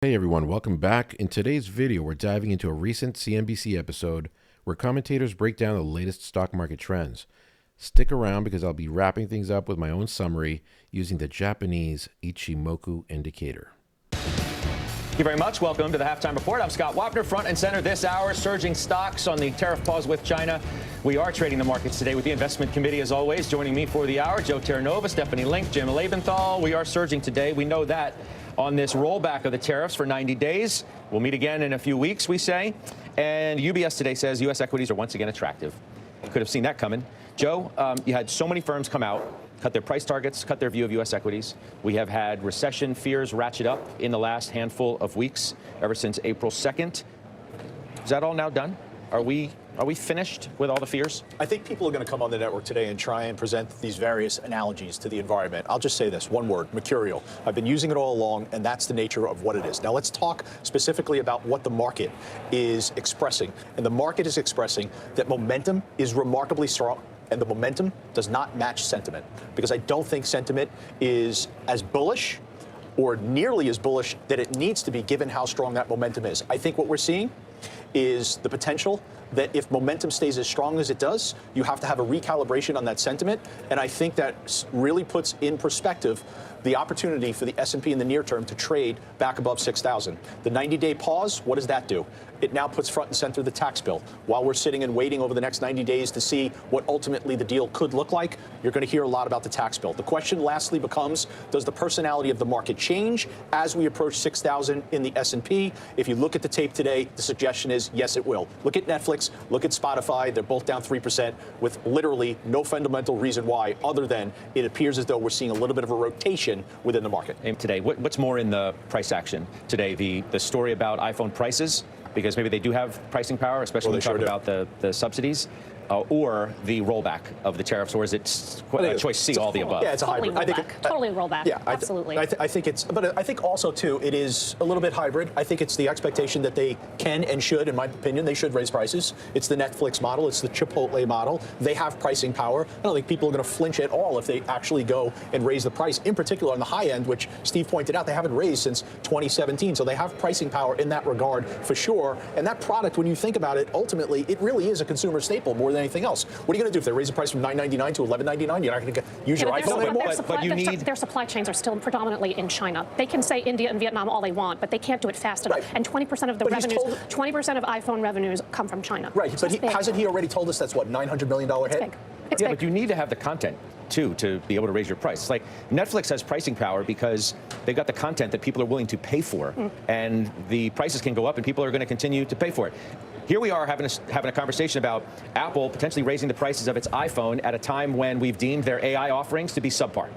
Hey everyone, welcome back. In today's video, we're diving into a recent CNBC episode where commentators break down the latest stock market trends. Stick around because I'll be wrapping things up with my own summary using the Japanese Ichimoku indicator. Thank you very much. Welcome to the Halftime Report. I'm Scott Wapner, front and center this hour, surging stocks on the tariff pause with China. We are trading the markets today with the investment committee, as always. Joining me for the hour, Joe Terranova, Stephanie Link, Jim Lebenthal. We are surging today. We know that on this rollback of the tariffs for 90 days. We'll meet again in a few weeks, we say. And UBS today says U.S. equities are once again attractive. You could have seen that coming. Joe, you had so many firms come out, cut their price targets, cut their view of U.S. equities. We have had recession fears ratchet up in the last handful of weeks, ever since April 2nd. Is that all now done? Are we finished with all the fears? I think people are going to come on the network today and try and present these various analogies to the environment. I'll just say this, one word, mercurial. I've been using it all along, and that's the nature of what it is. Now let's talk specifically about what the market is expressing. And the market is expressing that momentum is remarkably strong, and the momentum does not match sentiment, because I don't think sentiment is as bullish or nearly as bullish that it needs to be given how strong that momentum is. I think what we're seeing is the potential that if momentum stays as strong as it does, you have to have a recalibration on that sentiment. And I think that really puts in perspective the opportunity for the S&P in the near term to trade back above 6,000. The 90-day pause, what does that do? It now puts front and center the tax bill. While we're sitting and waiting over the next 90 days to see what ultimately the deal could look like, you're going to hear a lot about the tax bill. The question lastly becomes, does the personality of the market change as we approach 6,000 in the S&P? If you look at the tape today, the suggestion is, yes, it will. Look at Netflix, look at Spotify. They're both down 3% with literally no fundamental reason why, other than it appears as though we're seeing a little bit of a rotation within the market. Today, what's more in the price action today? The story about iPhone prices, because maybe they do have pricing power, especially when we talk about the subsidies, or the rollback of the tariffs, or is it choice C, all the above? Yeah, it's a hybrid. Totally rollback. Yeah, absolutely. I think it's, but I think also too, it is a little bit hybrid. I think it's the expectation that they can and should, in my opinion, they should raise prices. It's the Netflix model. It's the Chipotle model. They have pricing power. I don't think people are going to flinch at all if they actually go and raise the price, in particular on the high end, which Steve pointed out, they haven't raised since 2017. So they have pricing power in that regard for sure. And that product, when you think about it, ultimately, it really is a consumer staple more than anything else. What are you going to do if they raise the price from $9.99 to $11.99? You're not going to use your iPhone anymore? But you need... Their supply chains are still predominantly in China. They can say India and Vietnam all they want, but they can't do it fast enough. Right. And 20% of the revenues, 20% of iPhone revenues come from China. Right, but hasn't he already told us that's what, $900 million hit? It's big. But you need to have the content too to be able to raise your price. It's like Netflix has pricing power because they've got the content that people are willing to pay for, and the prices can go up and people are going to continue to pay for it. Here we are having a conversation about Apple potentially raising the prices of its iPhone at a time when we've deemed their AI offerings to be subpar.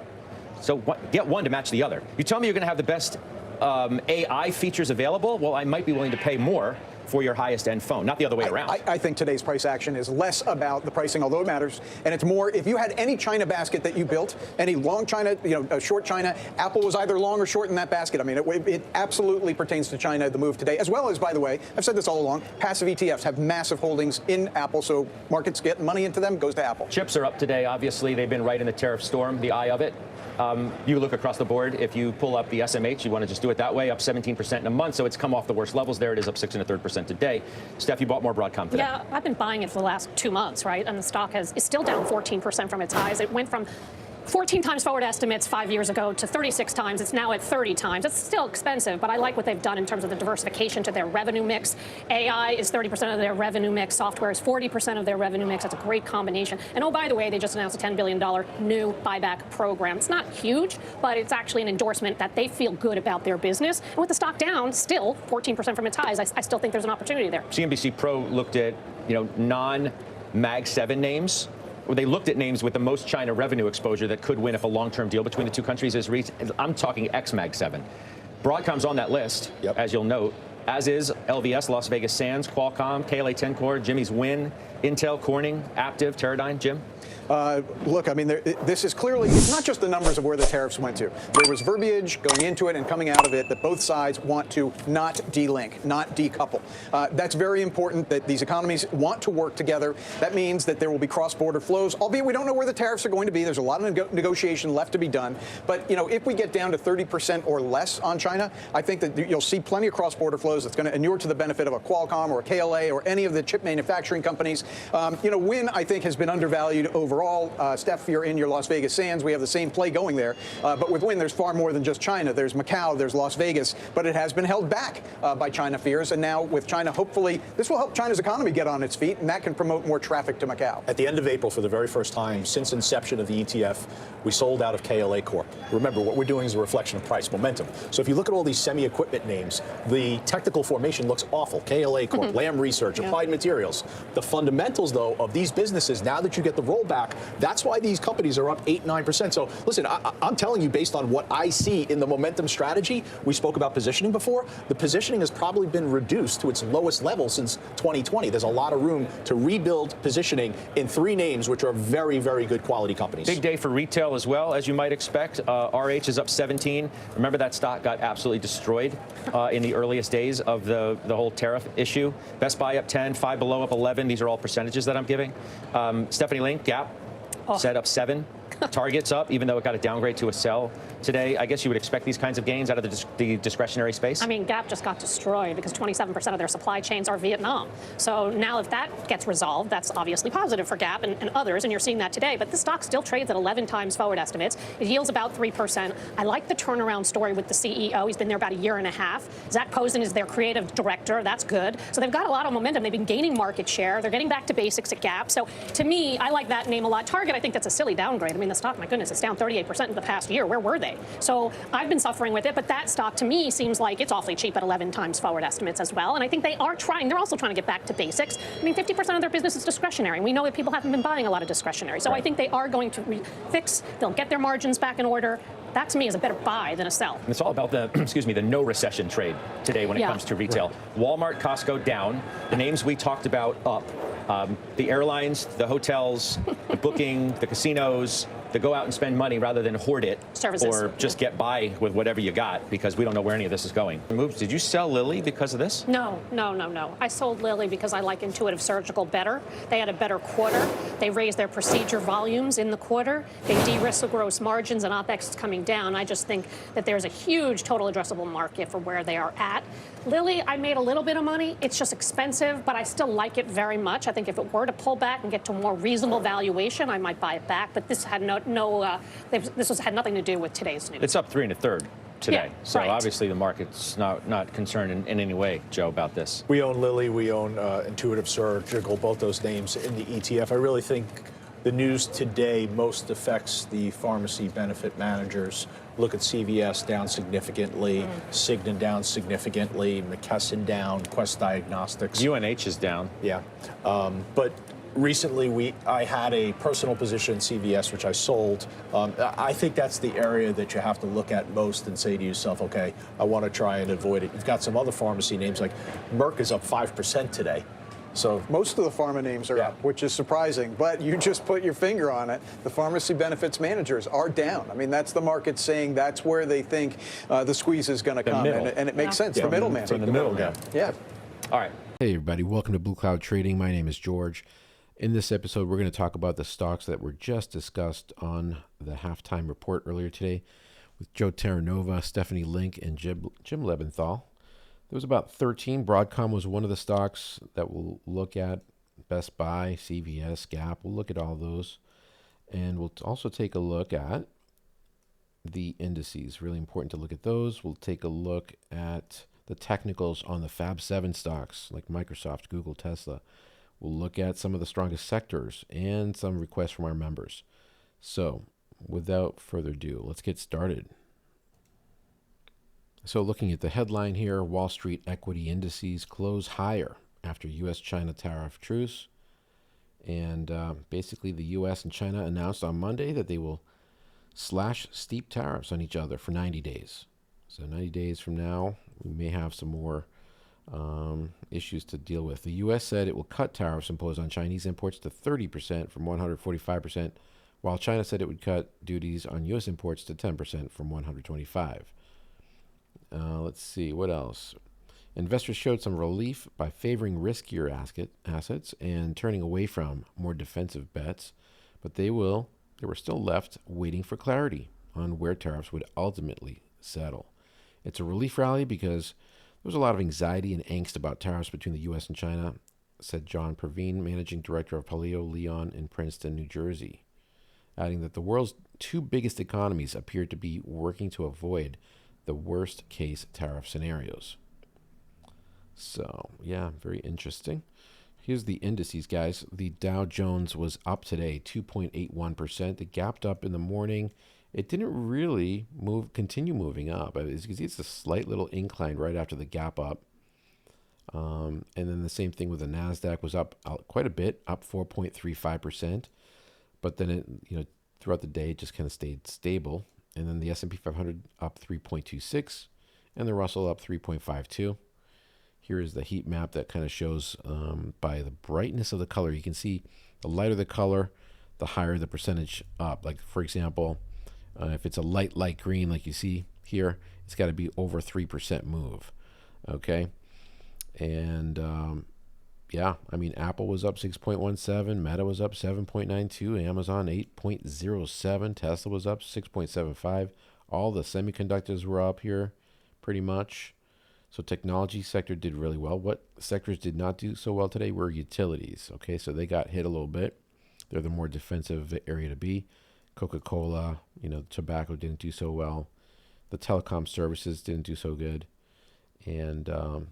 So get one to match the other. You tell me you're going to have the best AI features available? Well, I might be willing to pay more for your highest end phone, not the other way around. I think today's price action is less about the pricing, although it matters, and it's more if you had any China basket that you built, any long China, short China, Apple was either long or short in that basket. I mean, it absolutely pertains to China, the move today, as well as, by the way, I've said this all along, passive ETFs have massive holdings in Apple, so markets get money into them, goes to Apple. Chips are up today. Obviously, they've been right in the tariff storm, the eye of it. You look across the board, if you pull up the SMH, you want to just do it that way, up 17% in a month, so it's come off the worst levels. There it is, up 6 1/3% today. Steph, you bought more Broadcom today. Yeah, I've been buying it for the last 2 months, right? And the stock is still down 14% from its highs. It went from 14 times forward estimates 5 years ago to 36 times. It's now at 30 times. It's still expensive, but I like what they've done in terms of the diversification to their revenue mix. AI is 30% of their revenue mix. Software is 40% of their revenue mix. That's a great combination. And oh, by the way, they just announced a $10 billion new buyback program. It's not huge, but it's actually an endorsement that they feel good about their business. And with the stock down, still 14% from its highs, I still think there's an opportunity there. CNBC Pro looked at, non-Mag 7 names. They looked at names with the most China revenue exposure that could win if a long-term deal between the two countries is reached. I'm talking ex-Mag 7. Broadcom's on that list, as you'll note, as is LVS, Las Vegas Sands, Qualcomm, KLA-Tencor, Jimmy's Win, Intel, Corning, Aptiv, Teradyne, Jim? Look, I mean, this is clearly, it's not just the numbers of where the tariffs went to. There was verbiage going into it and coming out of it that both sides want to not delink, not decouple. That's very important that these economies want to work together. That means that there will be cross-border flows, albeit we don't know where the tariffs are going to be. There's a lot of negotiation left to be done. But, you know, if we get down to 30% or less on China, I think that you'll see plenty of cross-border flows that's going to inure to the benefit of a Qualcomm or a KLA or any of the chip manufacturing companies. You know, Win, I think, has been undervalued overall. Steph, you're in your Las Vegas Sands. We have the same play going there. But with Win, there's far more than just China. There's Macau, there's Las Vegas. But it has been held back by China fears. And now with China, hopefully, this will help China's economy get on its feet, and that can promote more traffic to Macau. At the end of April, for the very first time since inception of the ETF, we sold out of KLA Corp. Remember, what we're doing is a reflection of price momentum. So if you look at all these semi-equipment names, the technical formation looks awful. KLA Corp, Lam Research, Applied Materials. The fundamentals, though, of these businesses, now that you get the rollback, that's why these companies are up 8-9%. So listen, I'm telling you, based on what I see in the momentum strategy, we spoke about positioning before, the positioning has probably been reduced to its lowest level since 2020. There's a lot of room to rebuild positioning in three names, which are very, very good quality companies. Big day for retail as well, as you might expect. RH is up 17. Remember, that stock got absolutely destroyed in the earliest days of the whole tariff issue. Best Buy up 10, Five Below up 11. These are all percentages that I'm giving. Stephanie Link, Gap, set up 7. Target's up, even though it got a downgrade to a sell today. I guess you would expect these kinds of gains out of the discretionary space. I mean, Gap just got destroyed because 27% of their supply chains are Vietnam. So now if that gets resolved, that's obviously positive for Gap and others, and you're seeing that today. But the stock still trades at 11 times forward estimates. It yields about 3%. I like the turnaround story with the CEO. He's been there about a year and a half. Zach Posen is their creative director. That's good. So they've got a lot of momentum. They've been gaining market share. They're getting back to basics at Gap. So to me, I like that name a lot. Target, I think that's a silly downgrade. I mean, the stock, my goodness, it's down 38% in the past year. Where were they? So I've been suffering with it, but that stock to me seems like it's awfully cheap at 11 times forward estimates as well. And I think they are trying. They're also trying to get back to basics. I mean, 50% of their business is discretionary. We know that people haven't been buying a lot of discretionary. So I think they are going to fix. They'll get their margins back in order. That to me is a better buy than a sell. It's all about the, the no recession trade today when it comes to retail. Walmart, Costco down. The names we talked about up. The airlines, the hotels, the booking, the casinos, to go out and spend money rather than hoard it. Services. Or just get by with whatever you got, because we don't know where any of this is going. Did you sell Lilly because of this? No. I sold Lilly because I like Intuitive Surgical better. They had a better quarter. They raised their procedure volumes in the quarter. They de-risked the gross margins, and OPEX is coming down. I just think that there's a huge total addressable market for where they are at. Lilly, I made a little bit of money. It's just expensive, but I still like it very much. I think if it were to pull back and get to a more reasonable valuation, I might buy it back. But this had had nothing to do with today's news. It's up 3 1/3 today. Yeah, so right. obviously the market's not concerned in any way, Joe, about this. We own Lilly, we own Intuitive Surgical, both those names in the ETF. I really think the news today most affects the pharmacy benefit managers. Look at CVS down significantly, Cigna down significantly, McKesson down, Quest Diagnostics. UNH is down. Yeah, but recently I had a personal position in CVS, which I sold. I think that's the area that you have to look at most and say to yourself, okay, I want to try and avoid it. You've got some other pharmacy names like Merck is up 5% today. So most of the pharma names are up, which is surprising, but you just put your finger on it. The pharmacy benefits managers are down. I mean, that's the market saying that's where they think the squeeze is going to come, and it makes sense. The middleman. From the middleman. Yeah. All right. Hey, everybody. Welcome to Blue Cloud Trading. My name is George. In this episode, we're going to talk about the stocks that were just discussed on the halftime report earlier today with Joe Terranova, Stephanie Link, and Jim Lebenthal. There was about 13. Broadcom was one of the stocks that we'll look at. Best Buy, CVS, Gap. We'll look at all those. And we'll also take a look at the indices. Really important to look at those. We'll take a look at the technicals on the Fab 7 stocks like Microsoft, Google, Tesla. We'll look at some of the strongest sectors and some requests from our members. So without further ado, let's get started. So looking at the headline here, Wall Street equity indices close higher after U.S.-China tariff truce. And basically the U.S. and China announced on Monday that they will slash steep tariffs on each other for 90 days. So 90 days from now, we may have some more issues to deal with. The U.S. said it will cut tariffs imposed on Chinese imports to 30% from 145%, while China said it would cut duties on U.S. imports to 10% from 125%. Let's see, what else? Investors showed some relief by favoring riskier assets and turning away from more defensive bets, but they were still left waiting for clarity on where tariffs would ultimately settle. It's a relief rally because there was a lot of anxiety and angst about tariffs between the U.S. and China, said John Praveen, managing director of Paleo Leon in Princeton, New Jersey, adding that the world's two biggest economies appeared to be working to avoid the worst case tariff scenarios. So, yeah, very interesting. Here's the indices, guys. The Dow Jones was up today, 2.81%. It gapped up in the morning. It didn't really continue moving up. As you can see, it's a slight little incline right after the gap up. And then the same thing with the NASDAQ was up quite a bit, up 4.35%. But then it, throughout the day, it just kind of stayed stable. And then the S&P 500 up 3.26, and the Russell up 3.52. Here is the heat map that kind of shows by the brightness of the color. You can see the lighter the color, the higher the percentage up. Like, for example, if it's a light green like you see here, it's got to be over 3% move. Okay. And yeah, I mean, Apple was up 6.17, Meta was up 7.92, Amazon 8.07, Tesla was up 6.75. All the semiconductors were up here pretty much. So technology sector did really well. What sectors did not do so well today were utilities. Okay, so they got hit a little bit. They're the more defensive area to be. Coca-Cola, tobacco didn't do so well. The telecom services didn't do so good. And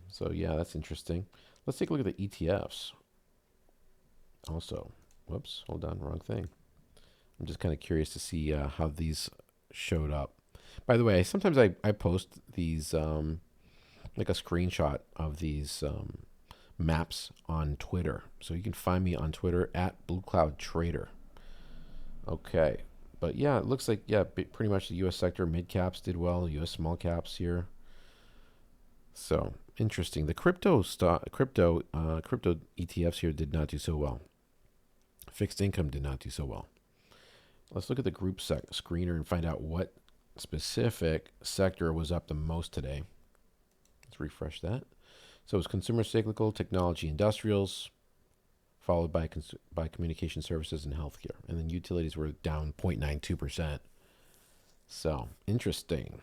so, yeah, that's interesting. Let's take a look at the ETFs. Also, whoops, hold on, wrong thing. I'm just kind of curious to see how these showed up. By the way, sometimes I post these, like a screenshot of these maps on Twitter. So you can find me on Twitter at BlueCloudTrader. Okay, but yeah, it looks like, yeah, pretty much the U.S. sector mid caps did well, U.S. small caps here. So interesting. The crypto ETFs here did not do so well. Fixed income did not do so well. Let's look at the group screener and find out what specific sector was up the most today. Let's refresh that. So it was consumer cyclical, technology, industrials, followed by communication services and healthcare. And then utilities were down 0.92%. So interesting.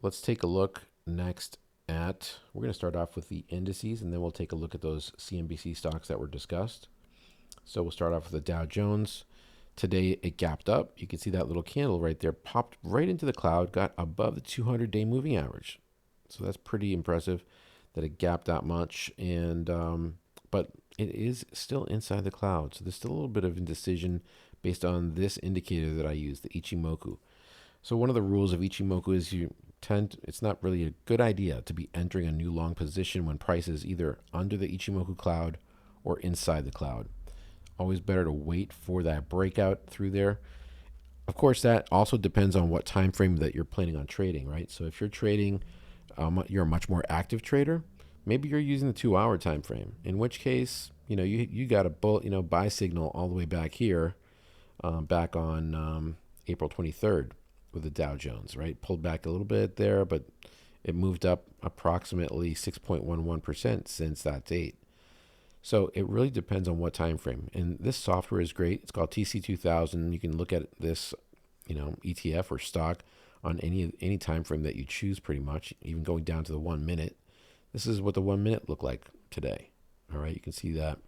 Let's take a look next at, we're going to start off with the indices, and then we'll take a look at those CNBC stocks that were discussed. So we'll start off with the Dow Jones. Today it gapped up. You can see that little candle right there popped right into the cloud, got above the 200-day moving average. So that's pretty impressive that it gapped that much. And but it is still inside the cloud. So there's still a little bit of indecision based on this indicator that I use, the Ichimoku. So one of the rules of Ichimoku is it's not really a good idea to be entering a new long position when price is either under the Ichimoku cloud or inside the cloud. Always better to wait for that breakout through there. Of course, that also depends on what time frame that you're planning on trading, right? So if you're trading, you're a much more active trader, maybe you're using the 2-hour time frame, in which case, you got a buy signal all the way back here, back on April 23rd with the Dow Jones, right? Pulled back a little bit there, but it moved up approximately 6.11% since that date. So it really depends on what time frame. And this software is great. It's called TC2000. You can look at this, ETF or stock on any time frame that you choose, pretty much, even going down to the 1 minute. This is what the 1 minute looked like today. All right, you can see that.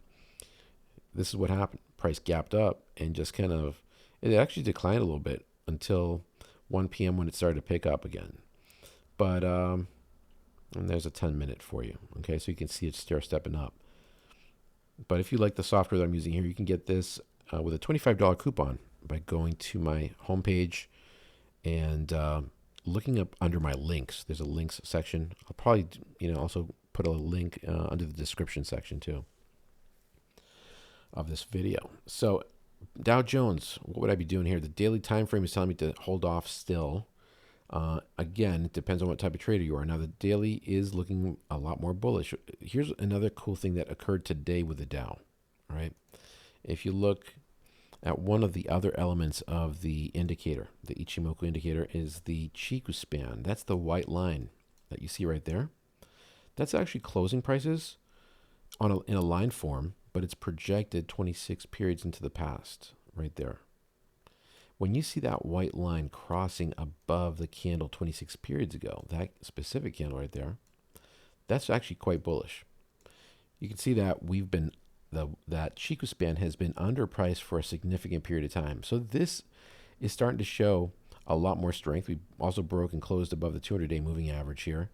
This is what happened. Price gapped up and just it actually declined a little bit until 1 p.m. when it started to pick up again. But and there's a 10-minute for you. Okay, so you can see it stepping up. But if you like the software that I'm using here, you can get this with a $25 coupon by going to my homepage and looking up under my links. There's a links section. I'll probably also put a link under the description section too of this video. So Dow Jones, what would I be doing here? The daily time frame is telling me to hold off still. Again, it depends on what type of trader you are. Now, the daily is looking a lot more bullish. Here's another cool thing that occurred today with the Dow, all right? If you look at one of the other elements of the indicator, the Ichimoku indicator, is the Chiku span. That's the white line that you see right there. That's actually closing prices in a line form, but it's projected 26 periods into the past right there. When you see that white line crossing above the candle 26 periods ago, that specific candle right there, that's actually quite bullish. You can see that that Chiku span has been underpriced for a significant period of time. So this is starting to show a lot more strength. We also broke and closed above the 200-day moving average here.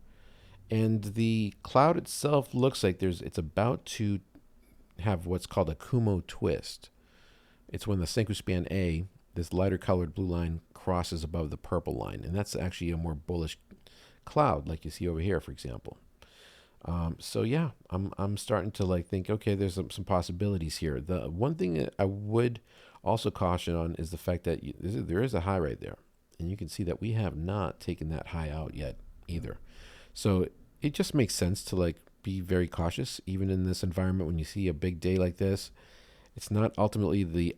And the cloud itself looks like it's about to have what's called a Kumo twist. It's when the Senku span A, this lighter colored blue line, crosses above the purple line. And that's actually a more bullish cloud, like you see over here, for example. So yeah, I'm starting to think, okay, there's some possibilities here. The one thing that I would also caution on is the fact that there is a high right there. And you can see that we have not taken that high out yet either. So it just makes sense to be very cautious, even in this environment. When you see a big day like this, it's not ultimately the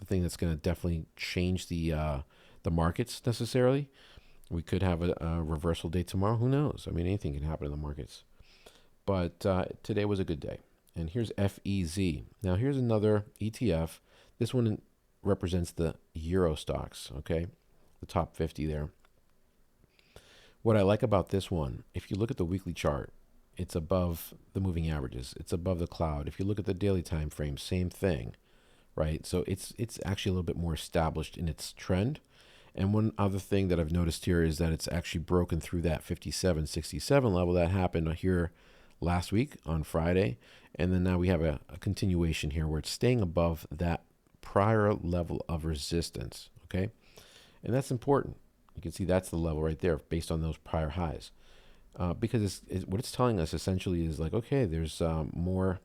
thing that's going to definitely change the markets necessarily. We could have a reversal day tomorrow. Who knows? I mean, anything can happen in the markets. But today was a good day. And here's FEZ. Now here's another ETF. This one represents the Euro stocks. Okay, the top 50 there. What I like about this one, if you look at the weekly chart, it's above the moving averages. It's above the cloud. If you look at the daily time frame, same thing, right? So it's actually a little bit more established in its trend. And one other thing that I've noticed here is that it's actually broken through that 57.67 level that happened here last week on Friday. And then now we have a continuation here where it's staying above that prior level of resistance, okay? And that's important. You can see that's the level right there based on those prior highs. Because what it's telling us essentially is okay, there's more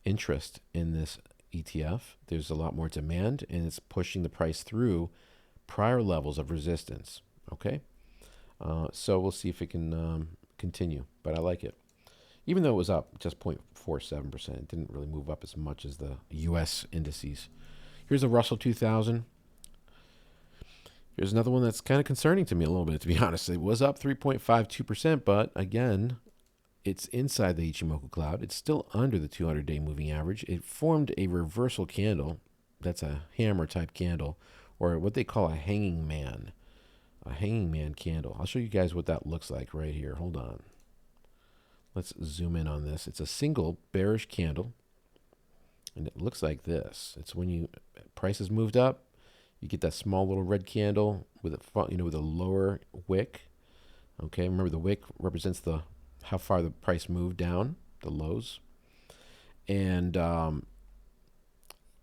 interest in this ETF. There's a lot more demand, and it's pushing the price through prior levels of resistance, okay? So we'll see if it can continue, but I like it. Even though it was up just 0.47%, it didn't really move up as much as the U.S. indices. Here's the Russell 2000. Here's another one that's kind of concerning to me a little bit, to be honest. It was up 3.52%, but again, it's inside the Ichimoku cloud. It's still under the 200-day moving average. It formed a reversal candle. That's a hammer type candle, or what they call a hanging man candle. I'll show you guys what that looks like right here. Hold on. Let's zoom in on this. It's a single bearish candle, and it looks like this. It's when prices moved up, you get that small little red candle with with a lower wick. Okay, remember the wick represents how far the price moved down, the lows. And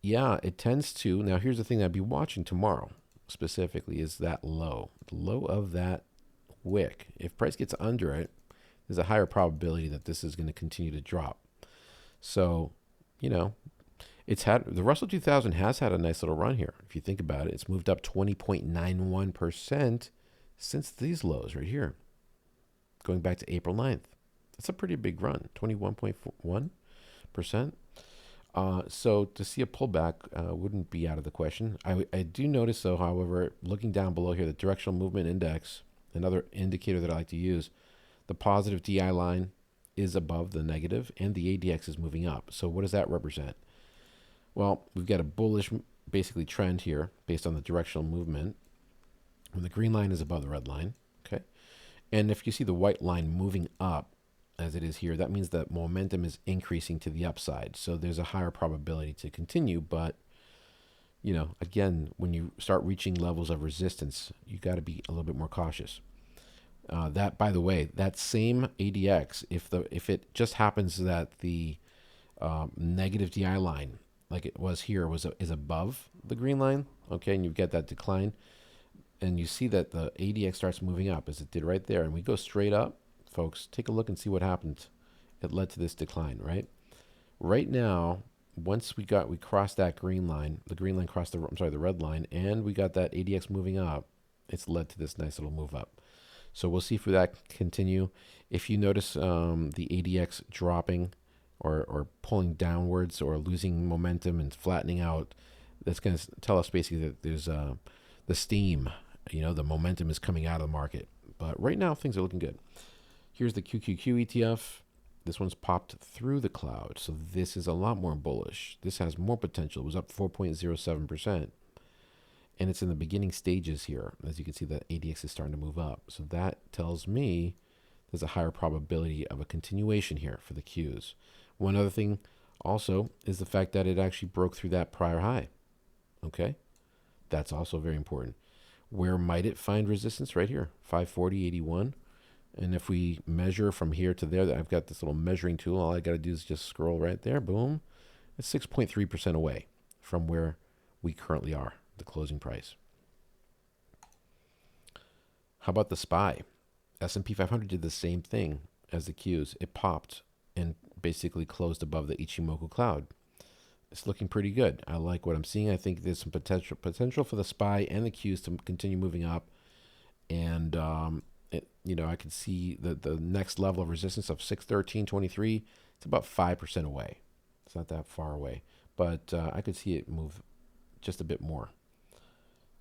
yeah, it tends to. Now here's the thing that I'd be watching tomorrow specifically is that low. The low of that wick. If price gets under it, there's a higher probability that this is going to continue to drop. So, the Russell 2000 has had a nice little run here. If you think about it, it's moved up 20.91% since these lows right here, going back to April 9th. That's a pretty big run, 21.1%. So to see a pullback wouldn't be out of the question. I do notice, though, however, looking down below here, the directional movement index, another indicator that I like to use, the positive DI line is above the negative, and the ADX is moving up. So what does that represent? Well, we've got a bullish, basically, trend here based on the directional movement. When the green line is above the red line, okay? And if you see the white line moving up, as it is here, that means that momentum is increasing to the upside. So there's a higher probability to continue. But, again, when you start reaching levels of resistance, you got to be a little bit more cautious. That, by the way, that same ADX, if it just happens that the negative DI line, like it was here, is above the green line, okay, and you get that decline, and you see that the ADX starts moving up, as it did right there, and we go straight up, folks, take a look and see what happened. It led to this decline, right? Right now, once we crossed that green line, the green line crossed the red line, and we got that ADX moving up, it's led to this nice little move up. So we'll see if that continue. If you notice the ADX dropping or pulling downwards or losing momentum and flattening out, that's going to tell us basically that there's the steam, the momentum is coming out of the market. But right now, things are looking good. Here's the QQQ ETF. This one's popped through the cloud, so this is a lot more bullish. This has more potential. It was up 4.07%, and it's in the beginning stages here. As you can see, the ADX is starting to move up. So that tells me there's a higher probability of a continuation here for the Qs. One other thing also is the fact that it actually broke through that prior high. Okay, that's also very important. Where might it find resistance? Right here, 540.81. And if we measure from here to there, I've got this little measuring tool. All I got to do is just scroll right there. Boom. It's 6.3% away from where we currently are, the closing price. How about the SPY? S&P 500 did the same thing as the Qs. It popped and basically closed above the Ichimoku cloud. It's looking pretty good. I like what I'm seeing. I think there's some potential for the SPY and the Qs to continue moving up. And I can see the next level of resistance of 613.23. It's about 5% away. It's not that far away, but I could see it move just a bit more.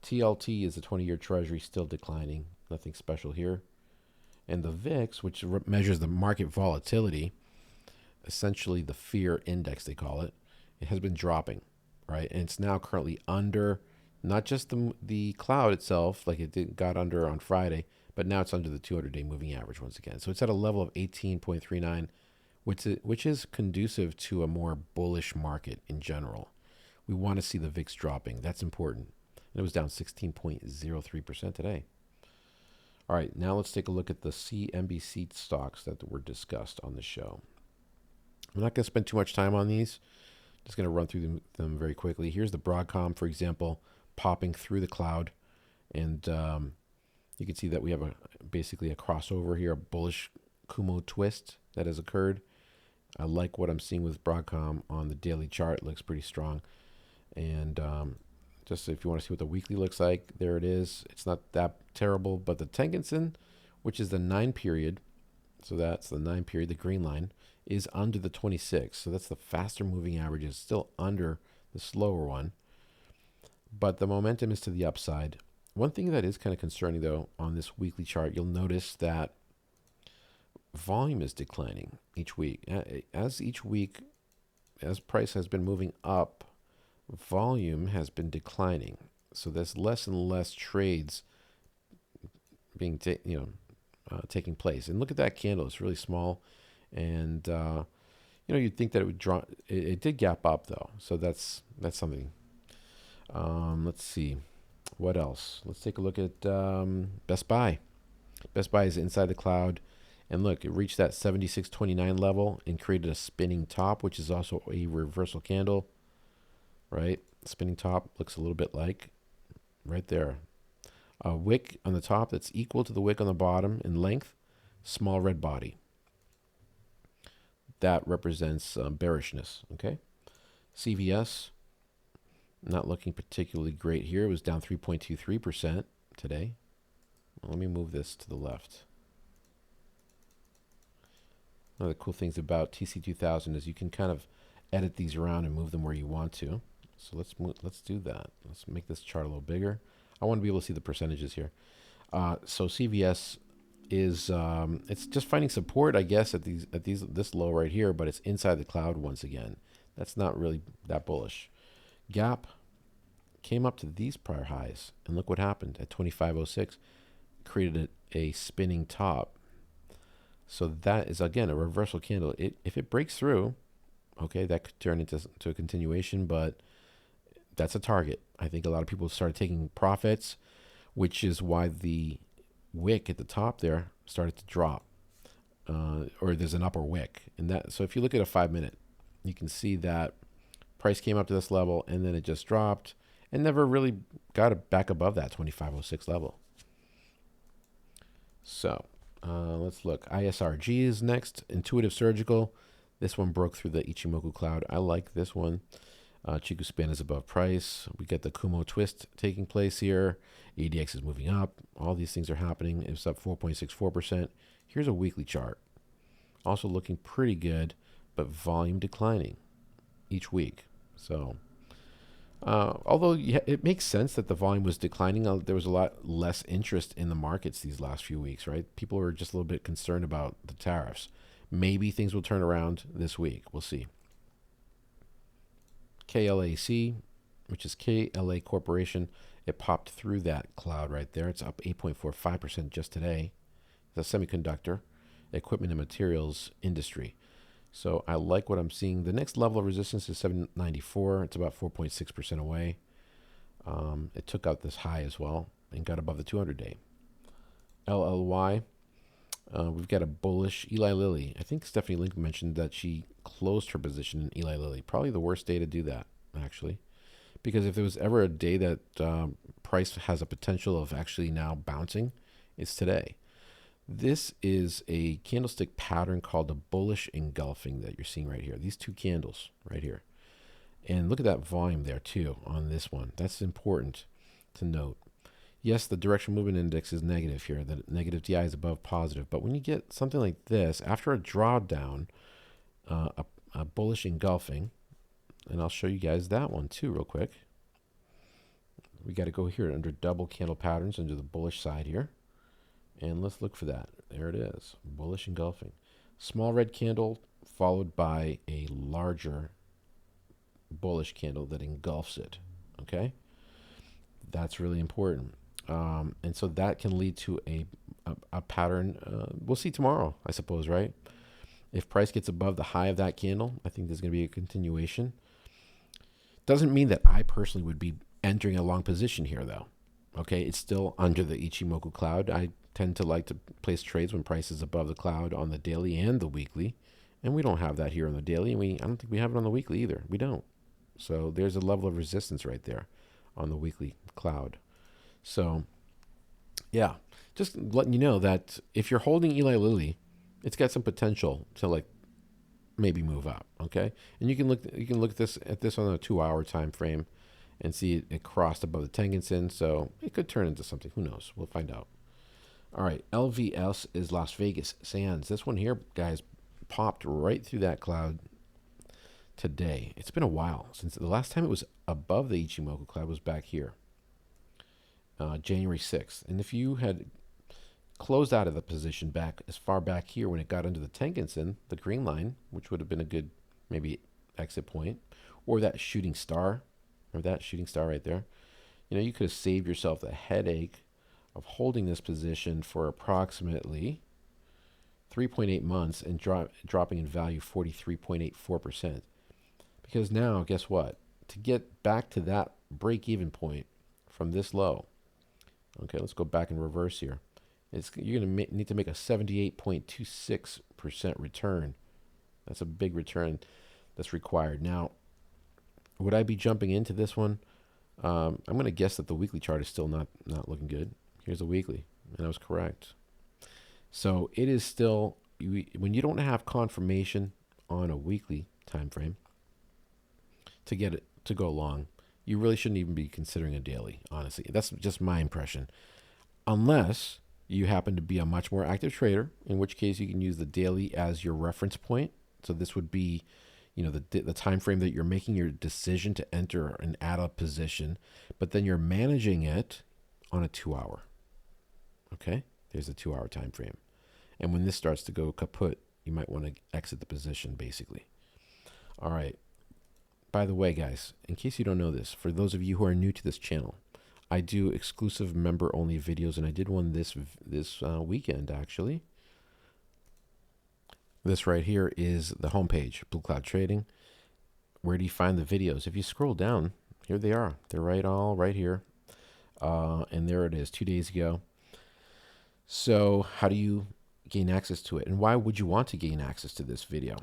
TLT is the 20-year Treasury, still declining. Nothing special here. And the VIX, which measures the market volatility, essentially the fear index, they call it, it has been dropping, right? And it's now currently under not just the cloud itself, like it got under on Friday, but now it's under the 200-day moving average once again. So it's at a level of 18.39, which is conducive to a more bullish market in general. We want to see the VIX dropping. That's important. And it was down 16.03% today. All right, now let's take a look at the CNBC stocks that were discussed on the show. I'm not going to spend too much time on these. Just going to run through them very quickly. Here's the Broadcom, for example, popping through the cloud. And you can see that we have basically a crossover here, a bullish Kumo twist that has occurred. I like what I'm seeing with Broadcom on the daily chart. It looks pretty strong. And just if you want to see what the weekly looks like, there it is. It's not that terrible, but the Tenkan, which is the 9 period, so that's the 9 period, the green line, is under the 26. So that's the faster moving average. It's still under the slower one, but the momentum is to the upside. One thing that is kind of concerning, though, on this weekly chart, you'll notice that volume is declining each week. As price has been moving up, volume has been declining. So there's less and less trades being taking place. And look at that candle; it's really small, and you'd think that it would draw. It did gap up though, so that's something. Let's see, what else? Let's take a look at Best Buy. Best Buy is inside the cloud, and look, it reached that 76.29 level and created a spinning top, which is also a reversal candle. Right, spinning top looks a little bit like right there. A wick on the top that's equal to the wick on the bottom in length, small red body. That represents bearishness, okay? CVS, not looking particularly great here. It was down 3.23% today. Let me move this to the left. One of the cool things about TC2000 is you can kind of edit these around and move them where you want to. So let's do that. Let's make this chart a little bigger. I want to be able to see the percentages here. So CVS is it's just finding support, I guess, at this low right here, but it's inside the cloud once again. That's not really that bullish. Gap came up to these prior highs, and look what happened at 25.06. Created a spinning top. So that is again a reversal candle. If it breaks through, okay, that could turn into a continuation, but that's a target. I think a lot of people started taking profits, which is why the wick at the top there started to drop, or there's an upper wick. And that, so if you look at a 5-minute, you can see that price came up to this level and then it just dropped and never really got it back above that 25.06 level. So let's look. ISRG is next. Intuitive Surgical. This one broke through the Ichimoku cloud. I like this one. Chiku span is above price. We get the Kumo twist taking place here. ADX is moving up. All these things are happening. It's up 4.64%. Here's a weekly chart. Also looking pretty good, but volume declining each week. So, although it makes sense that the volume was declining, there was a lot less interest in the markets these last few weeks, right? People were just a little bit concerned about the tariffs. Maybe things will turn around this week. We'll see. KLAC, which is KLA Corporation, it popped through that cloud right there. It's up 8.45% just today. It's a semiconductor, equipment and materials industry. So I like what I'm seeing. The next level of resistance is 794. It's about 4.6% away. It took out this high as well and got above the 200-day. LLY, we've got a bullish Eli Lilly. I think Stephanie Link mentioned that she closed her position in Eli Lilly. Probably the worst day to do that, actually. Because if there was ever a day that price has a potential of actually now bouncing, it's today. This is a candlestick pattern called a bullish engulfing that you're seeing right here. These two candles right here. And look at that volume there too on this one. That's important to note. Yes, the directional movement index is negative here. The negative DI is above positive. But when you get something like this, after a drawdown, a bullish engulfing, and I'll show you guys that one too real quick. We got to go here under double candle patterns under the bullish side here. And let's look for that. There it is, bullish engulfing. Small red candle followed by a larger bullish candle that engulfs it, okay? That's really important. And so that can lead to a pattern. We'll see tomorrow, I suppose, right? If price gets above the high of that candle, I think there's going to be a continuation. Doesn't mean that I personally would be entering a long position here, though. Okay, it's still under the Ichimoku cloud. I tend to like to place trades when price is above the cloud on the daily and the weekly. And we don't have that here on the daily. And I don't think we have it on the weekly either. We don't. So there's a level of resistance right there on the weekly cloud. So, yeah, just letting you know that if you're holding Eli Lilly, it's got some potential to like maybe move up. Okay, and you can look at this on a 2-hour time frame and see it crossed above the Tengen-sen. So it could turn into something. Who knows? We'll find out. All right, LVS is Las Vegas Sands. This one here, guys, popped right through that cloud today. It's been a while since the last time it was above the Ichimoku cloud was back here, January 6th. And if you had closed out of the position back as far back here when it got under the Tengen-sen, the green line, which would have been a good maybe exit point, or that shooting star, or that shooting star right there, you could have saved yourself the headache of holding this position for approximately 3.8 months and dropping in value 43.84%. Because now, guess what? To get back to that break-even point from this low, okay, let's go back in reverse here. You're going to need to make a 78.26% return. That's a big return that's required. Now, would I be jumping into this one? I'm going to guess that the weekly chart is still not looking good. Here's the weekly, and I was correct. So it is still, when you don't have confirmation on a weekly time frame to get it to go long, you really shouldn't even be considering a daily, honestly. That's just my impression. Unless you happen to be a much more active trader, in which case you can use the daily as your reference point. So this would be, the time frame that you're making your decision to enter and add a position, but then you're managing it on a 2-hour. Okay, there's a 2-hour time frame. And when this starts to go kaput, you might want to exit the position, basically. All right. By the way, guys, in case you don't know this, for those of you who are new to this channel, I do exclusive member-only videos, and I did one this weekend, actually. This right here is the homepage, Blue Cloud Trading. Where do you find the videos? If you scroll down, here they are. They're all right here. And there it is, 2 days ago. So how do you gain access to it? And why would you want to gain access to this video?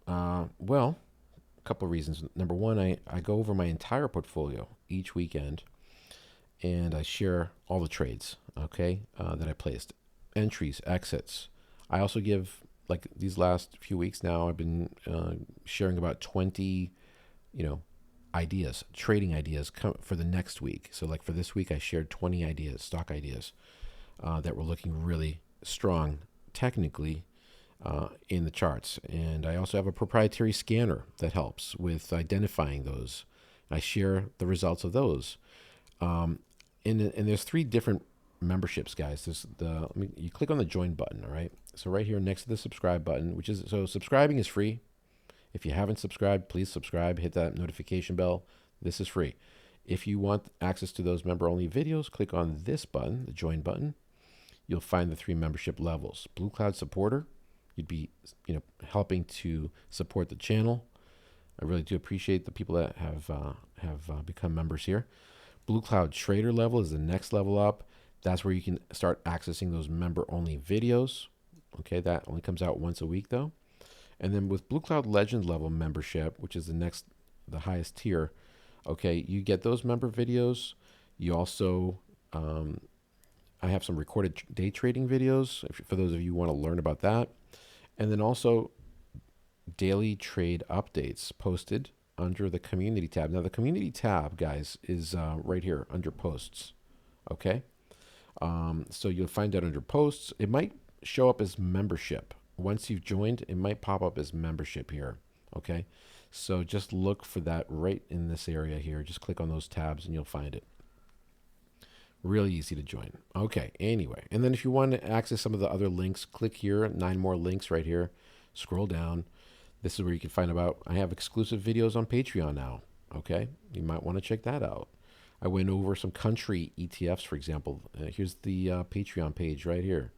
Well, a couple of reasons. Number one, I go over my entire portfolio each weekend, and I share all the trades, okay, that I placed. Entries, exits. I also give, like these last few weeks now, I've been sharing about 20, ideas, trading ideas for the next week. So like for this week, I shared 20 ideas, stock ideas that were looking really strong technically in the charts. And I also have a proprietary scanner that helps with identifying those. I share the results of those. And there's 3 different memberships, guys. You click on the join button, all right? So right here next to the subscribe button, so subscribing is free. If you haven't subscribed, please subscribe, hit that notification bell. This is free. If you want access to those member-only videos, click on this button, the join button. You'll find the 3 membership levels. Blue Cloud supporter, you'd be helping to support the channel. I really do appreciate the people that have become members here. Blue Cloud trader level is the next level up. That's where you can start accessing those member-only videos. Okay, that only comes out once a week though. And then with Blue Cloud Legend level membership, which is the highest tier, okay, you get those member videos. You also, I have some recorded day trading videos for those of you who want to learn about that. And then also daily trade updates posted under the community tab. Now the community tab, guys, is right here under posts. Okay. So you'll find that under posts. It might show up as membership. Once you've joined, it might pop up as membership here. Okay. So just look for that right in this area here. Just click on those tabs and you'll find it. Really easy to join. Okay. Anyway, and then if you want to access some of the other links, click here, 9 more links right here. Scroll down. This is where you can find about, I have exclusive videos on Patreon now. Okay. You might want to check that out. I went over some country ETFs, for example. Here's the Patreon page right here.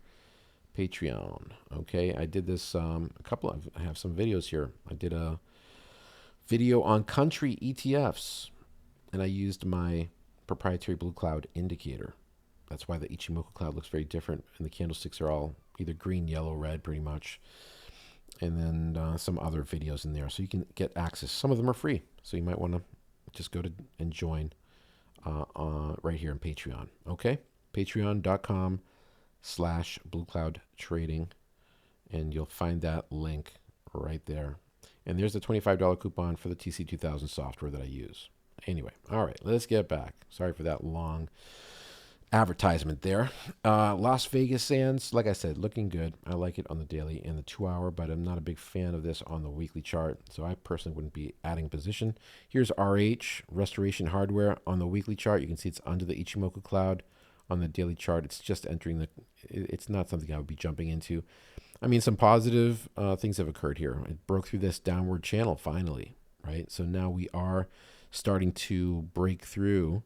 Patreon. Okay. I did this, I have some videos here. I did a video on country ETFs and I used my proprietary Blue Cloud indicator. That's why the Ichimoku cloud looks very different. And the candlesticks are all either green, yellow, red, pretty much. And then some other videos in there. So you can get access. Some of them are free. So you might want to just go to and join right here in Patreon. Okay. Patreon.com/BlueCloudTrading. And you'll find that link right there. And there's the $25 coupon for the TC2000 software that I use. Anyway, all right, let's get back. Sorry for that long advertisement there. Las Vegas Sands, like I said, looking good. I like it on the daily and the 2-hour, but I'm not a big fan of this on the weekly chart, so I personally wouldn't be adding position. Here's RH, Restoration Hardware. On the weekly chart, you can see it's under the Ichimoku cloud. On the daily chart, it's just entering it's not something I would be jumping into. I mean, some positive things have occurred here. It broke through this downward channel finally, right? So now we are starting to break through.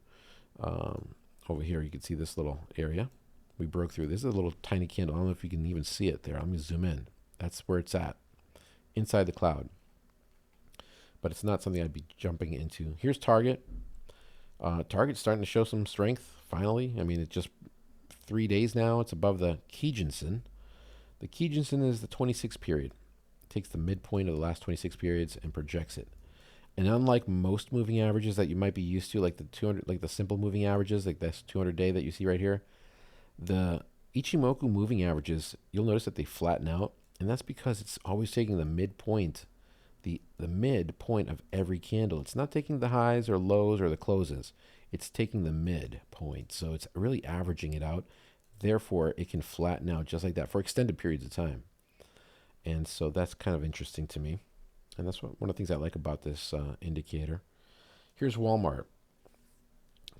Over here, you can see this little area. We broke through. This is a little tiny candle. I don't know if you can even see it there. Let me zoom in. That's where it's at, inside the cloud. But it's not something I'd be jumping into. Here's Target. Target's starting to show some strength, finally. I mean, it's just 3 days now. It's above the Kijinsen. The Kijinsen is the 26 period. It takes the midpoint of the last 26 periods and projects it. And unlike most moving averages that you might be used to, like the 200, like the simple moving averages, like this 200-day that you see right here, the Ichimoku moving averages, you'll notice that they flatten out, and that's because it's always taking the midpoint, the midpoint of every candle. It's not taking the highs or lows or the closes. It's taking the midpoint, so it's really averaging it out. Therefore, it can flatten out just like that for extended periods of time. And so that's kind of interesting to me. And that's one of the things I like about this indicator. Here's Walmart.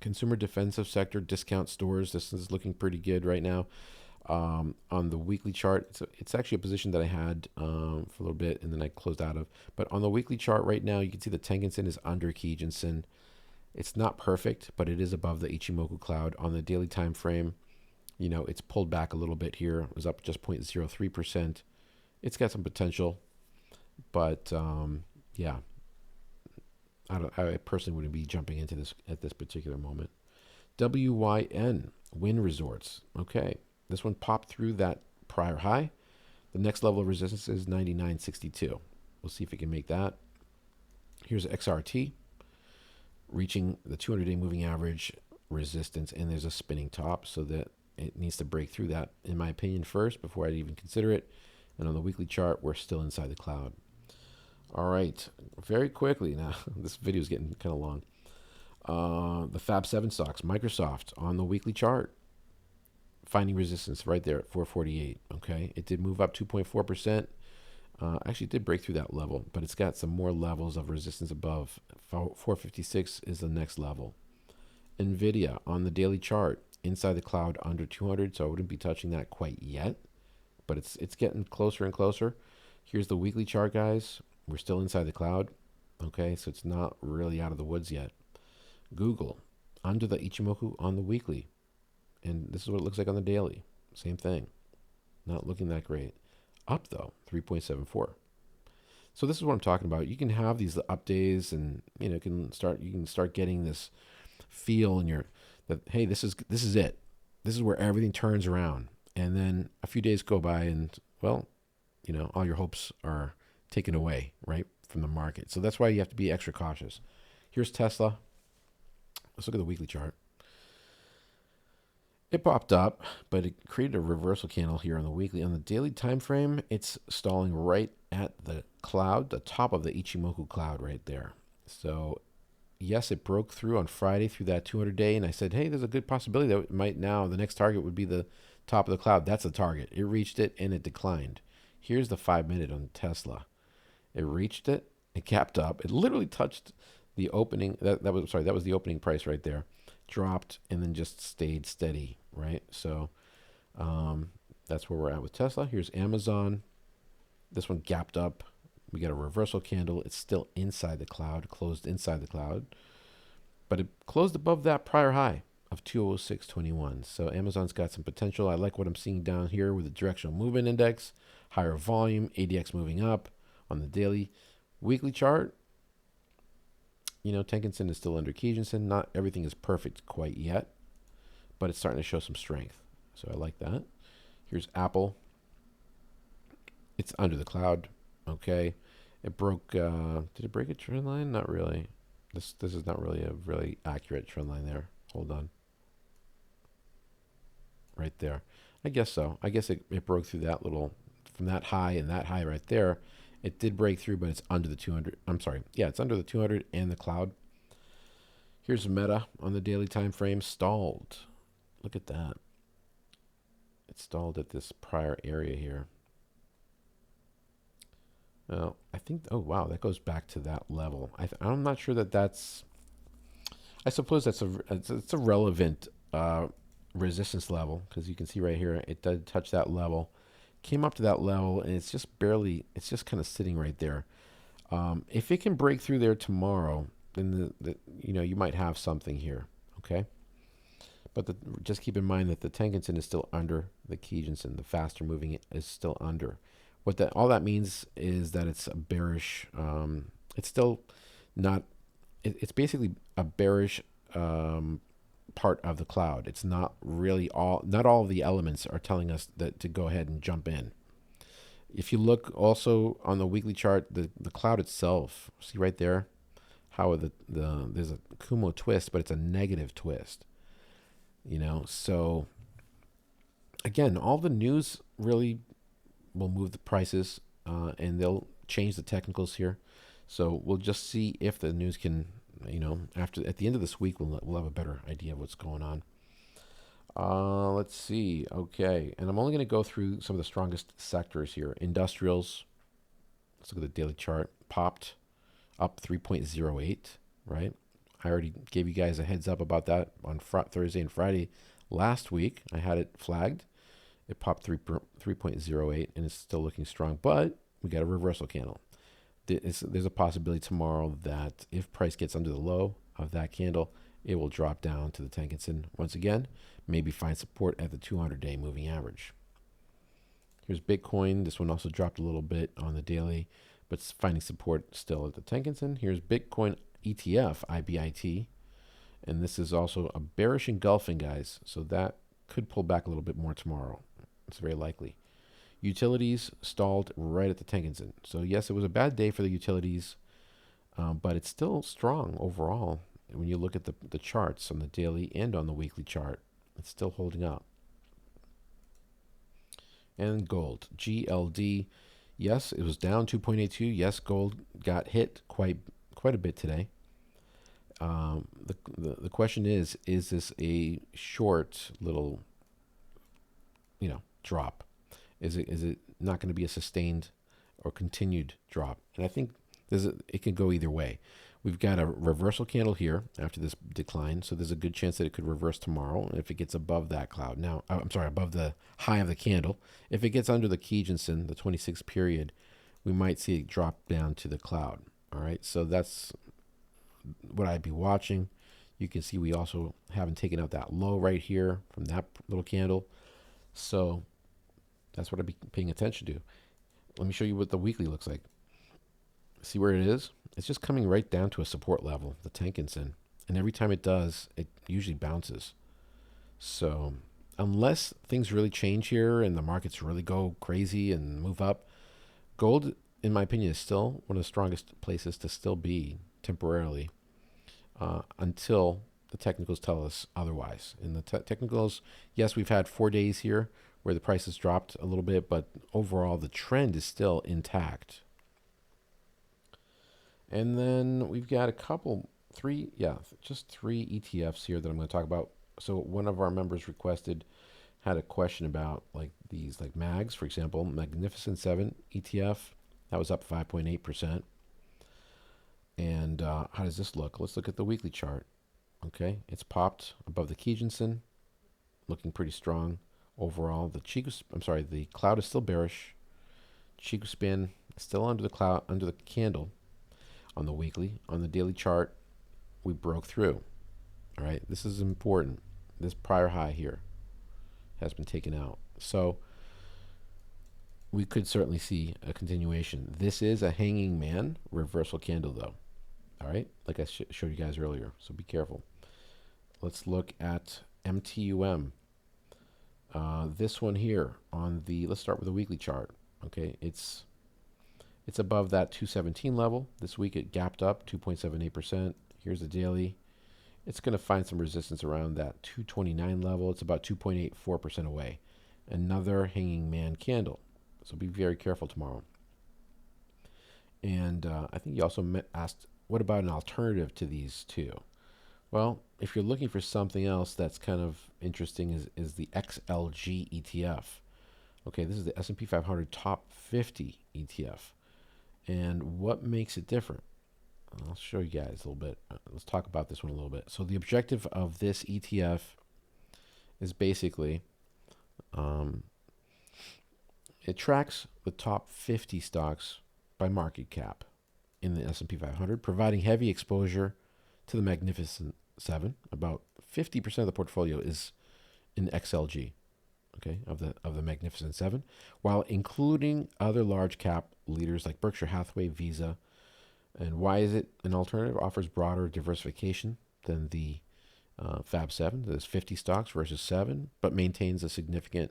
Consumer defensive sector, discount stores. This is looking pretty good right now. On the weekly chart, it's actually a position that I had for a little bit and then I closed out of. But on the weekly chart right now, you can see the Tengen-sen is under Kijinsen. It's not perfect, but it is above the Ichimoku cloud. On the daily time frame, you know, it's pulled back a little bit here. It was up just 0.03%. It's got some potential. But yeah, I personally wouldn't be jumping into this at this particular moment. WYN, Wynn Resorts. Okay, this one popped through that prior high. The next level of resistance is 99.62. We'll see if it can make that. Here's XRT, reaching the 200-day moving average resistance, and there's a spinning top, so that it needs to break through that, in my opinion, first before I'd even consider it. And on the weekly chart, we're still inside the cloud. All right, very quickly now. This video is getting kind of long. The Fab 7 stocks, Microsoft on the weekly chart, finding resistance right there at 448. Okay, it did move up 2.4%. Actually, it did break through that level, but it's got some more levels of resistance above. 456 is the next level. Nvidia on the daily chart, inside the cloud under 200, so I wouldn't be touching that quite yet, but it's getting closer and closer. Here's the weekly chart, guys. We're still inside the cloud. Okay, so it's not really out of the woods yet. Google under the Ichimoku on the weekly, and this is what it looks like on the daily. Same thing. Not looking that great. Up though, 3.74. So this is what I'm talking about. You can have these up days, and you can start getting this feel in your that, hey, this is it. This is where everything turns around. And then a few days go by, and well, all your hopes are taken away, right, from the market. So that's why you have to be extra cautious. Here's Tesla. Let's look at the weekly chart. It popped up, but it created a reversal candle here on the weekly. On the daily time frame, it's stalling right at the cloud, the top of the Ichimoku cloud right there. So yes, it broke through on Friday through that 200-day, and I said, hey, there's a good possibility that it might now, the next target would be the top of the cloud. That's the target. It reached it, and it declined. Here's the 5-minute on Tesla. It reached it. It capped up. It literally touched the opening. That was the opening price right there. Dropped and then just stayed steady, right? So that's where we're at with Tesla. Here's Amazon. This one gapped up. We got a reversal candle. It's still inside the cloud, closed inside the cloud, but it closed above that prior high of 206.21. So Amazon's got some potential. I like what I'm seeing down here with the directional movement index, higher volume, ADX moving up on the daily. Weekly chart, Tenkan-sen is still under Kijun-sen. Not everything is perfect quite yet, but it's starting to show some strength. So I like that. Here's Apple. It's under the cloud. Okay. It broke, did it break a trend line? Not really. This is not really a really accurate trend line there. Hold on. Right there. I guess so. I guess it broke through that little, from that high and that high right there. It did break through, but it's under the 200. I'm sorry. Yeah, it's under the 200 and the cloud. Here's Meta on the daily time frame. Stalled. Look at that. It stalled at this prior area here. Well, I think, oh, wow, that goes back to that level. I'm not sure that's, I suppose it's a relevant resistance level, because you can see right here, it did touch that level. Came up to that level, and it's just barely, it's just kind of sitting right there. If it can break through there tomorrow, then you might have something here, okay? But just keep in mind that the Tenkan-sen is still under the Kijun-sen. The faster moving is still under. All that means is that it's a bearish. It's still not. It's basically a bearish part of the cloud. It's not really all. Not all of the elements are telling us that to go ahead and jump in. If you look also on the weekly chart, the cloud itself. See right there, how there's a Kumo twist, but it's a negative twist. So again, all the news really will move the prices, and they'll change the technicals here. So we'll just see if the news can, at the end of this week, we'll have a better idea of what's going on. Let's see. Okay, and I'm only going to go through some of the strongest sectors here. Industrials. Let's look at the daily chart. Popped up 3.08. Right. I already gave you guys a heads up about that on Thursday and Friday last week. I had it flagged. It popped 3.08, and it's still looking strong, but we got a reversal candle. There's a possibility tomorrow that if price gets under the low of that candle, it will drop down to the Tenkan-sen once again, maybe find support at the 200-day moving average. Here's Bitcoin. This one also dropped a little bit on the daily, but it's finding support still at the Tenkan-sen. Here's Bitcoin ETF, IBIT, and this is also a bearish engulfing, guys, so that could pull back a little bit more tomorrow. It's very likely. Utilities stalled right at the Tenkan-sen. So yes, it was a bad day for the utilities, but it's still strong overall. When you look at the charts on the daily and on the weekly chart, it's still holding up. And gold, GLD. Yes, it was down 2.82. Yes, gold got hit quite a bit today. The question is this a short little, drop? Is it not going to be a sustained or continued drop? And I think it can go either way. We've got a reversal candle here after this decline, so there's a good chance that it could reverse tomorrow if it gets above that cloud. Now, above the high of the candle. If it gets under the Kijun-sen, the 26 period, we might see it drop down to the cloud. All right, so that's what I'd be watching. You can see we also haven't taken out that low right here from that little candle. So that's what I'd be paying attention to. Let me show you what the weekly looks like. See where it is? It's just coming right down to a support level, the Tenkan-sen. And every time it does, it usually bounces. So unless things really change here and the markets really go crazy and move up, gold, in my opinion, is still one of the strongest places to still be temporarily until the technicals tell us otherwise. In the technicals, yes, we've had 4 days here where the price has dropped a little bit, but overall the trend is still intact. And then we've got just three ETFs here that I'm going to talk about. So one of our members had a question about like MAGs, for example, Magnificent 7 ETF. That was up 5.8%. And how does this look? Let's look at the weekly chart. Okay, it's popped above the Kijun-sen, looking pretty strong overall. The cloud is still bearish. Chiku spin is still under the candle on the weekly. On the daily chart, we broke through. All right, this is important. This prior high here has been taken out. So we could certainly see a continuation. This is a hanging man reversal candle though. All right, like I showed you guys earlier, so be careful. Let's look at MTUM. This one here let's start with the weekly chart. Okay, it's above that 217 level. This week it gapped up 2.78%. Here's the daily. It's going to find some resistance around that 229 level. It's about 2.84% away. Another hanging man candle. So be very careful tomorrow. And I think you also asked, what about an alternative to these two? Well, if you're looking for something else that's kind of interesting is the XLG ETF. Okay, this is the S&P 500 Top 50 ETF. And what makes it different? I'll show you guys a little bit. Let's talk about this one a little bit. So the objective of this ETF is basically it tracks the top 50 stocks by market cap in the S&P 500, providing heavy exposure to the Magnificent 7. About 50% of the portfolio is in XLG, okay, of the Magnificent 7, while including other large cap leaders like Berkshire Hathaway, Visa. And why is it an alternative? Offers broader diversification than the Fab 7. There's 50 stocks versus 7, but maintains a significant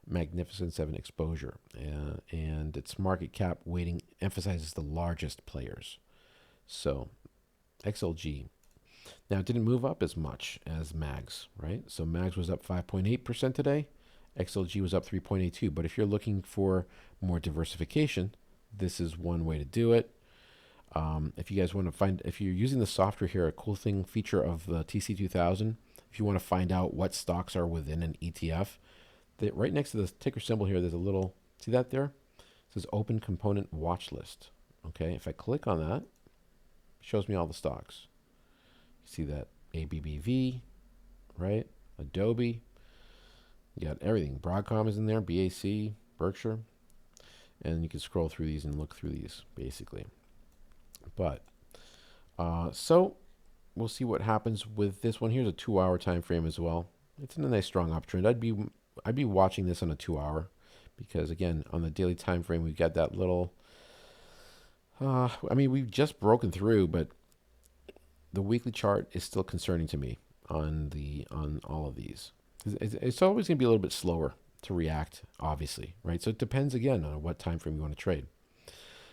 Magnificent 7 exposure. And its market cap weighting emphasizes the largest players. So XLG. Now, it didn't move up as much as MAGS, right? So MAGS was up 5.8% today. XLG was up 3.82%. But if you're looking for more diversification, this is one way to do it. If you guys want to if you're using the software here, a cool feature of the TC2000, if you want to find out what stocks are within an ETF, right next to the ticker symbol here, there's a little, see that there? It says Open Component Watch List. Okay, if I click on that, it shows me all the stocks. You see that ABBV, right? Adobe. You got everything. Broadcom is in there, BAC, Berkshire. And you can scroll through these and look through these, basically. But, so we'll see what happens with this one. Here's a 2-hour time frame as well. It's in a nice strong uptrend. I'd be watching this on a 2-hour because, again, on the daily time frame, we've got that little, we've just broken through, but the weekly chart is still concerning to me on all of these. It's always going to be a little bit slower to react, obviously, right? So it depends, again, on what time frame you want to trade.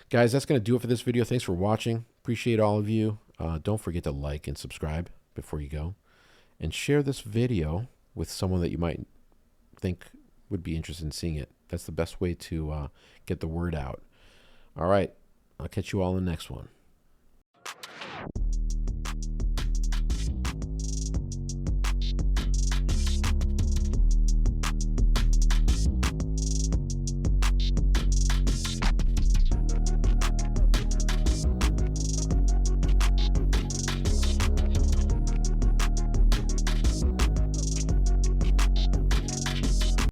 Guys, that's going to do it for this video. Thanks for watching. Appreciate all of you. Don't forget to like and subscribe before you go. And share this video with someone that you might think would be interested in seeing it. That's the best way to get the word out. All right. I'll catch you all in the next one.